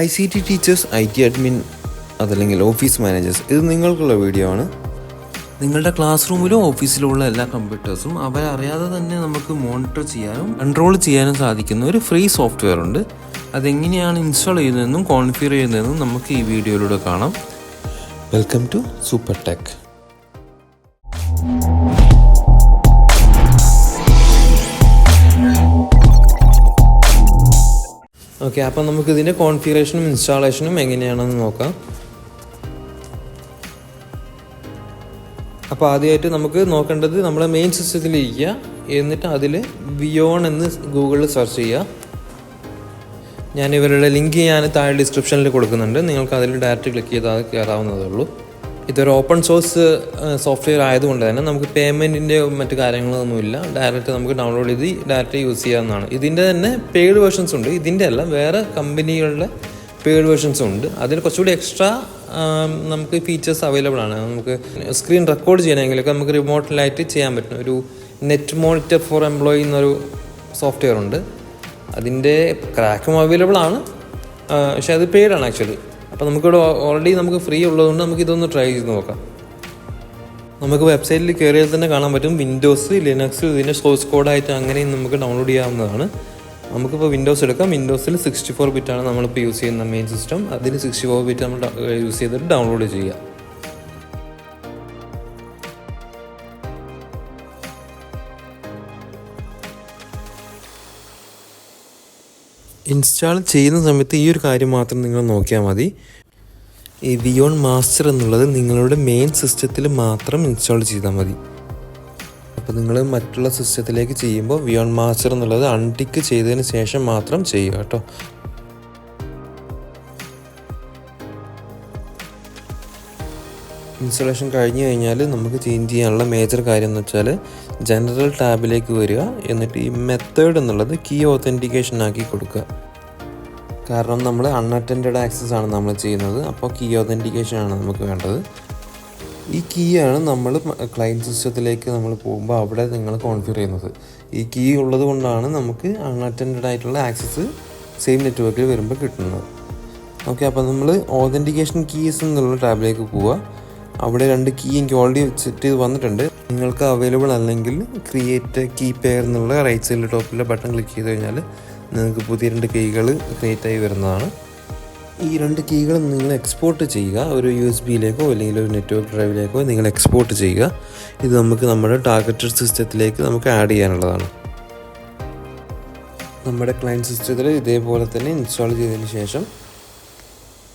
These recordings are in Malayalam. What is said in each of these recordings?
ICT ടീച്ചേഴ്സ്, IT അഡ്മിൻ, അതല്ലെങ്കിൽ ഓഫീസ് മാനേജേഴ്സ്, ഇത് നിങ്ങൾക്കുള്ള വീഡിയോ ആണ്. നിങ്ങളുടെ ക്ലാസ് റൂമിലും ഓഫീസിലുള്ള എല്ലാ കമ്പ്യൂട്ടേഴ്സും അവരറിയാതെ തന്നെ നമുക്ക് മോണിറ്റർ ചെയ്യാനും കൺട്രോൾ ചെയ്യാനും സാധിക്കുന്ന ഒരു ഫ്രീ സോഫ്റ്റ്വെയർ ഉണ്ട്. അതെങ്ങനെയാണ് ഇൻസ്റ്റാൾ ചെയ്യുന്നതെന്നും കോൺഫിഗർ ചെയ്യുന്നതെന്നും നമുക്ക് ഈ വീഡിയോയിലൂടെ കാണാം. Welcome to super tech. Okay, അപ്പം നമുക്കിതിൻ്റെ കോൺഫിഗറേഷനും ഇൻസ്റ്റാളേഷനും എങ്ങനെയാണെന്ന് നോക്കാം. അപ്പോൾ ആദ്യമായിട്ട് നമുക്ക് നോക്കേണ്ടത് നമ്മുടെ മെയിൻ സിസ്റ്റത്തിലിരിക്കുക, എന്നിട്ട് അതിൽ വിയോൺ എന്ന് ഗൂഗിളിൽ സെർച്ച് ചെയ്യുക. ഞാൻ ഇവരുടെ ലിങ്ക് താഴെ ഡിസ്ക്രിപ്ഷനിൽ കൊടുക്കുന്നുണ്ട്. നിങ്ങൾക്ക് അതിൽ ഡയറക്റ്റ് ക്ലിക്ക് ചെയ്താൽ കയറാവുന്നതേ ഉള്ളൂ. ഇതൊരു ഓപ്പൺ സോഴ്സ് സോഫ്റ്റ്വെയർ ആയതുകൊണ്ട് തന്നെ നമുക്ക് പേയ്മെൻറ്റിൻ്റെ മറ്റു കാര്യങ്ങളൊന്നുമില്ല. ഡയറക്റ്റ് നമുക്ക് ഡൗൺലോഡ് ചെയ്ത് ഡയറക്റ്റ് യൂസ് ചെയ്യാവുന്നതാണ്. ഇതിൻ്റെ തന്നെ പെയ്ഡ് വേർഷൻസ് ഉണ്ട്. ഇതിൻ്റെ അല്ല, വേറെ കമ്പനികളുടെ പെയ്ഡ് വേർഷൻസും ഉണ്ട്. അതിൽ കുറച്ചുകൂടി എക്സ്ട്രാ നമുക്ക് ഫീച്ചേഴ്സ് അവൈലബിൾ ആണ്. നമുക്ക് സ്ക്രീൻ റെക്കോർഡ് ചെയ്യണമെങ്കിലൊക്കെ നമുക്ക് റിമോട്ടിലായിട്ട് ചെയ്യാൻ പറ്റും. ഒരു നെറ്റ് മോണിറ്റർ ഫോർ എംപ്ലോയി എന്നൊരു സോഫ്റ്റ്വെയർ ഉണ്ട്. അതിൻ്റെ ക്രാക്കും അവൈലബിൾ ആണ്, പക്ഷേ അത് പെയ്ഡാണ് ആക്ച്വലി. അപ്പോൾ നമുക്കിവിടെ ഓൾറെഡി നമുക്ക് ഫ്രീ ഉള്ളതുകൊണ്ട് നമുക്കിതൊന്ന് ട്രൈ ചെയ്ത് നോക്കാം. നമുക്ക് വെബ്സൈറ്റിൽ കയറിയാൽ തന്നെ കാണാൻ പറ്റും വിൻഡോസ്, ലിനക്സ് ഇതിൻ്റെ സോഴ്സ് കോഡായിട്ട് അങ്ങനെയും നമുക്ക് ഡൗൺലോഡ് ചെയ്യാവുന്നതാണ്. നമുക്കിപ്പോൾ വിൻഡോസ് എടുക്കാം. വിൻഡോസിൽ 64 ബിറ്റാണ് നമ്മളിപ്പോൾ യൂസ് ചെയ്യുന്ന മെയിൻ സിസ്റ്റം. അതിൽ 64 ബിറ്റ് നമ്മൾ യൂസ് ചെയ്തിട്ട് ഡൗൺലോഡ് ചെയ്യുക. ഇൻസ്റ്റാൾ ചെയ്യുന്ന സമയത്ത് ഈ ഒരു കാര്യം മാത്രം നിങ്ങൾ നോക്കിയാൽ മതി. ഈ വിയോൺ മാസ്റ്റർ എന്നുള്ളത് നിങ്ങളുടെ മെയിൻ സിസ്റ്റത്തിൽ മാത്രം ഇൻസ്റ്റാൾ ചെയ്താൽ മതി. അപ്പോൾ നിങ്ങൾ മറ്റുള്ള സിസ്റ്റത്തിലേക്ക് ചെയ്യുമ്പോൾ വിയോൺ മാസ്റ്റർ എന്നുള്ളത് അൺടിക്ക് ചെയ്തതിന് ശേഷം മാത്രം ചെയ്യുക കേട്ടോ. ഇൻസ്റ്റാളേഷൻ കഴിഞ്ഞ് കഴിഞ്ഞാൽ നമുക്ക് ചേഞ്ച് ചെയ്യാനുള്ള മേജർ കാര്യം എന്ന് വെച്ചാൽ ജനറൽ ടാബിലേക്ക് വരിക, എന്നിട്ട് ഈ മെത്തേഡ് എന്നുള്ളത് കീ ഓതൻറ്റിക്കേഷൻ ആക്കി കൊടുക്കുക. കാരണം നമ്മൾ അൺഅറ്റൻഡഡ് ആക്സസ് ആണ് നമ്മൾ ചെയ്യുന്നത്. അപ്പോൾ കീ ഓതൻറ്റിക്കേഷൻ ആണ് നമുക്ക് വേണ്ടത്. ഈ കീ ആണ് നമ്മൾ ക്ലയൻറ്റ് സിസ്റ്റത്തിലേക്ക് നമ്മൾ പോകുമ്പോൾ അവിടെ നിങ്ങൾ കോൺഫിഗർ ചെയ്യുന്നത്. ഈ കീ ഉള്ളത് കൊണ്ടാണ് നമുക്ക് അൺഅറ്റൻഡഡ് ആയിട്ടുള്ള ആക്സസ് സെയിം നെറ്റ്വർക്കിൽ വരുമ്പോൾ കിട്ടുന്നത്. ഓക്കെ, അപ്പോൾ നമ്മൾ ഓതൻറ്റിക്കേഷൻ കീസ് എന്നുള്ള ടാബിലേക്ക് പോവുക. അവിടെ 2 കീ എനിക്ക് ഓൾറെഡി സെറ്റ് ചെയ്ത് വന്നിട്ടുണ്ട്. നിങ്ങൾക്ക് അവൈലബിൾ അല്ലെങ്കിൽ ക്രിയേറ്റ് കീ പെയർ എന്നുള്ള റൈറ്റ് സൈഡിൽ ടോപ്പിലെ ബട്ടൺ ക്ലിക്ക് ചെയ്ത് കഴിഞ്ഞാൽ നിങ്ങൾക്ക് പുതിയ 2 കീകൾ ക്രിയേറ്റ് ആയി വരുന്നതാണ്. ഈ 2 കീകൾ നിങ്ങൾ എക്സ്പോർട്ട് ചെയ്യുക. ഒരു USB-യിലേക്കോ അല്ലെങ്കിൽ ഒരു നെറ്റ്വർക്ക് ഡ്രൈവിലേക്കോ നിങ്ങൾ എക്സ്പോർട്ട് ചെയ്യുക. ഇത് നമുക്ക് നമ്മുടെ ടാർഗറ്റഡ് സിസ്റ്റത്തിലേക്ക് നമുക്ക് ആഡ് ചെയ്യാനുള്ളതാണ്. നമ്മുടെ ക്ലയൻറ്റ് സിസ്റ്റത്തിൽ ഇതേപോലെ തന്നെ ഇൻസ്റ്റാൾ ചെയ്തതിന് ശേഷം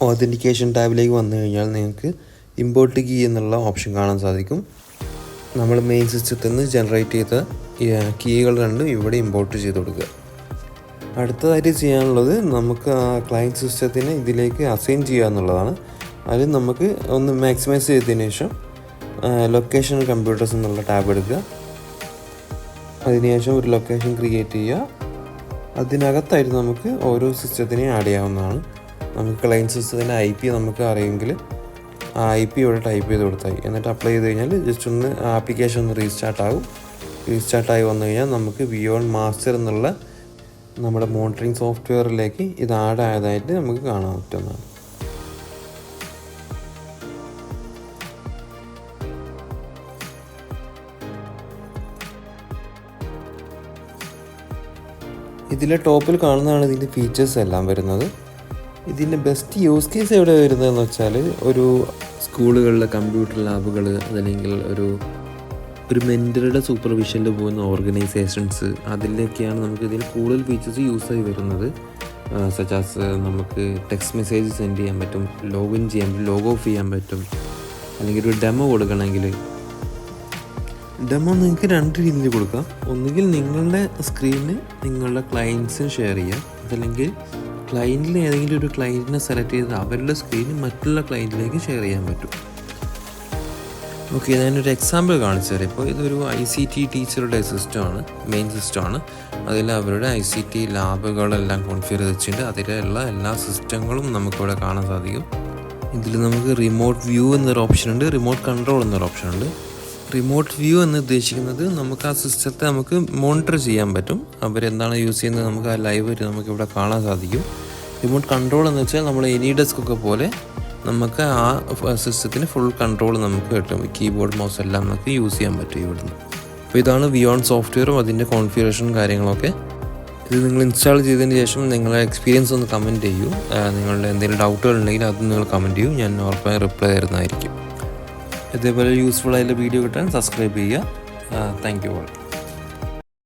ഓതൻറ്റിക്കേഷൻ ടാബിലേക്ക് വന്നു കഴിഞ്ഞാൽ നിങ്ങൾക്ക് ഇമ്പോർട്ട് കീ എന്നുള്ള ഓപ്ഷൻ കാണാൻ സാധിക്കും. നമ്മൾ മെയിൻ സിസ്റ്റത്തിൽ നിന്ന് ജനറേറ്റ് ചെയ്ത കീകൾ 2 ഇവിടെ ഇമ്പോർട്ട് ചെയ്ത് കൊടുക്കുക. അടുത്തതായിട്ട് ചെയ്യാനുള്ളത് നമുക്ക് ആ ക്ലയൻറ്റ് സിസ്റ്റത്തിന് ഇതിലേക്ക് അസൈൻ ചെയ്യുക എന്നുള്ളതാണ്. അതിൽ നമുക്ക് ഒന്ന് മാക്സിമൈസ് ചെയ്തതിന് ശേഷം ലൊക്കേഷൻ കമ്പ്യൂട്ടേഴ്സ് എന്നുള്ള ടാബ് എടുക്കുക. അതിനുശേഷം ഒരു ലൊക്കേഷൻ ക്രിയേറ്റ് ചെയ്യുക. അതിനകത്തായിട്ട് നമുക്ക് ഓരോ സിസ്റ്റത്തിനെയും ആഡ് ചെയ്യാവുന്നതാണ്. നമുക്ക് ക്ലയൻറ്റ് സിസ്റ്റത്തിൻ്റെ IP നമുക്ക് അറിയുമെങ്കിൽ ആ IP ഇവിടെ ടൈപ്പ് ചെയ്ത് കൊടുത്താൽ എന്നിട്ട് അപ്ലൈ ചെയ്ത് കഴിഞ്ഞാൽ ജസ്റ്റ് ഒന്ന് ആപ്ലിക്കേഷൻ ഒന്ന് റീസ്റ്റാർട്ടായി വന്നു കഴിഞ്ഞാൽ നമുക്ക് വിയോൺ മാസ്റ്റർ എന്നുള്ള നമ്മുടെ മോണിറ്ററിങ് സോഫ്റ്റ്വെയറിലേക്ക് ഇത് ആഡ് ആയതായിട്ട് നമുക്ക് കാണാൻ പറ്റുന്നതാണ്. ഇതിലെ ടോപ്പിൽ കാണുന്നതാണ് ഇതിൻ്റെ ഫീച്ചേഴ്സ് എല്ലാം വരുന്നത്. ഇതിൻ്റെ ബെസ്റ്റ് യൂസ് കേസ് എവിടെ വരുന്നതെന്ന് വെച്ചാൽ ഒരു സ്കൂളുകളിലെ കമ്പ്യൂട്ടർ ലാബുകൾ, അതല്ലെങ്കിൽ ഒരു മെൻറ്ററുടെ സൂപ്പർവിഷനിൽ പോകുന്ന ഓർഗനൈസേഷൻസ്, അതിലൊക്കെയാണ് നമുക്ക് ഇതിൽ കൂടുതൽ ഫീച്ചേഴ്സ് യൂസായി വരുന്നത്. സച്ചാസ് നമുക്ക് ടെക്സ്റ്റ് മെസ്സേജ് സെൻഡ് ചെയ്യാൻ പറ്റും, ലോഗിൻ ചെയ്യാൻ പറ്റും, ലോഗ് ഓഫ് ചെയ്യാൻ പറ്റും, അല്ലെങ്കിൽ ഒരു ഡെമോ കൊടുക്കണമെങ്കിൽ ഡെമോ നിങ്ങൾക്ക് 2 രീതിയിൽ കൊടുക്കാം. ഒന്നുകിൽ നിങ്ങളുടെ സ്ക്രീന് നിങ്ങളുടെ ക്ലയൻസിന് ഷെയർ ചെയ്യാം, അതല്ലെങ്കിൽ ക്ലയൻറ്റിൽ ഏതെങ്കിലും ഒരു ക്ലയൻറ്റിനെ സെലക്ട് ചെയ്ത് അവരുടെ സ്ക്രീന് മറ്റുള്ള ക്ലയൻറ്റിലേക്ക് ഷെയർ ചെയ്യാൻ പറ്റും. ഓക്കെ, ഞാനൊരു എക്സാമ്പിൾ കാണിച്ചു തരാം. ഇപ്പോൾ ഇതൊരു ICT ടീച്ചറുടെ സിസ്റ്റമാണ്, മെയിൻ സിസ്റ്റമാണ്. അതിൽ അവരുടെ ICT ലാബുകളെല്ലാം കോൺഫിഗർ വെച്ചിട്ട് അതിലുള്ള എല്ലാ സിസ്റ്റങ്ങളും നമുക്കിവിടെ കാണാൻ സാധിക്കും. ഇതിൽ നമുക്ക് റിമോട്ട് വ്യൂ എന്നൊരു ഓപ്ഷൻ ഉണ്ട്, റിമോട്ട് കൺട്രോൾ എന്നൊരു ഓപ്ഷൻ ഉണ്ട്. റിമോട്ട് വ്യൂ എന്ന് ഉദ്ദേശിക്കുന്നത് നമുക്ക് ആ സിസ്റ്റത്തെ നമുക്ക് മോണിറ്റർ ചെയ്യാൻ പറ്റും. അവരെന്താണ് യൂസ് ചെയ്യുന്നത് നമുക്ക് ആ ലൈവായിട്ട് നമുക്കിവിടെ കാണാൻ സാധിക്കും. റിമോട്ട് കൺട്രോൾ എന്ന് വെച്ചാൽ നമ്മൾ എനി ഡെസ്ക് ഒക്കെ പോലെ നമുക്ക് ആ സിസ്റ്റത്തിന് ഫുൾ കൺട്രോൾ നമുക്ക് കിട്ടും. കീബോർഡ് മൗസ് എല്ലാം നമുക്ക് യൂസ് ചെയ്യാൻ പറ്റും ഇവിടുന്ന്. അപ്പോൾ ഇതാണ് വിയോൺ സോഫ്റ്റ്വെയറും അതിൻ്റെ കോൺഫിഗറേഷനും കാര്യങ്ങളൊക്കെ. ഇത് നിങ്ങൾ ഇൻസ്റ്റാൾ ചെയ്തതിന് ശേഷം നിങ്ങളുടെ എക്സ്പീരിയൻസ് ഒന്ന് കമൻറ്റ് ചെയ്യൂ. നിങ്ങളുടെ എന്തെങ്കിലും ഡൗട്ടുകൾ ഉണ്ടെങ്കിൽ അത് നിങ്ങൾ കമൻറ്റ് ചെയ്യൂ, ഞാൻ ഉറപ്പായും റിപ്ലൈ തരുന്നതായിരിക്കും. ഇതേപോലെ യൂസ്ഫുൾ ആയിട്ടുള്ള വീഡിയോ കിട്ടാൻ സബ്സ്ക്രൈബ് ചെയ്യുക. Thank you all.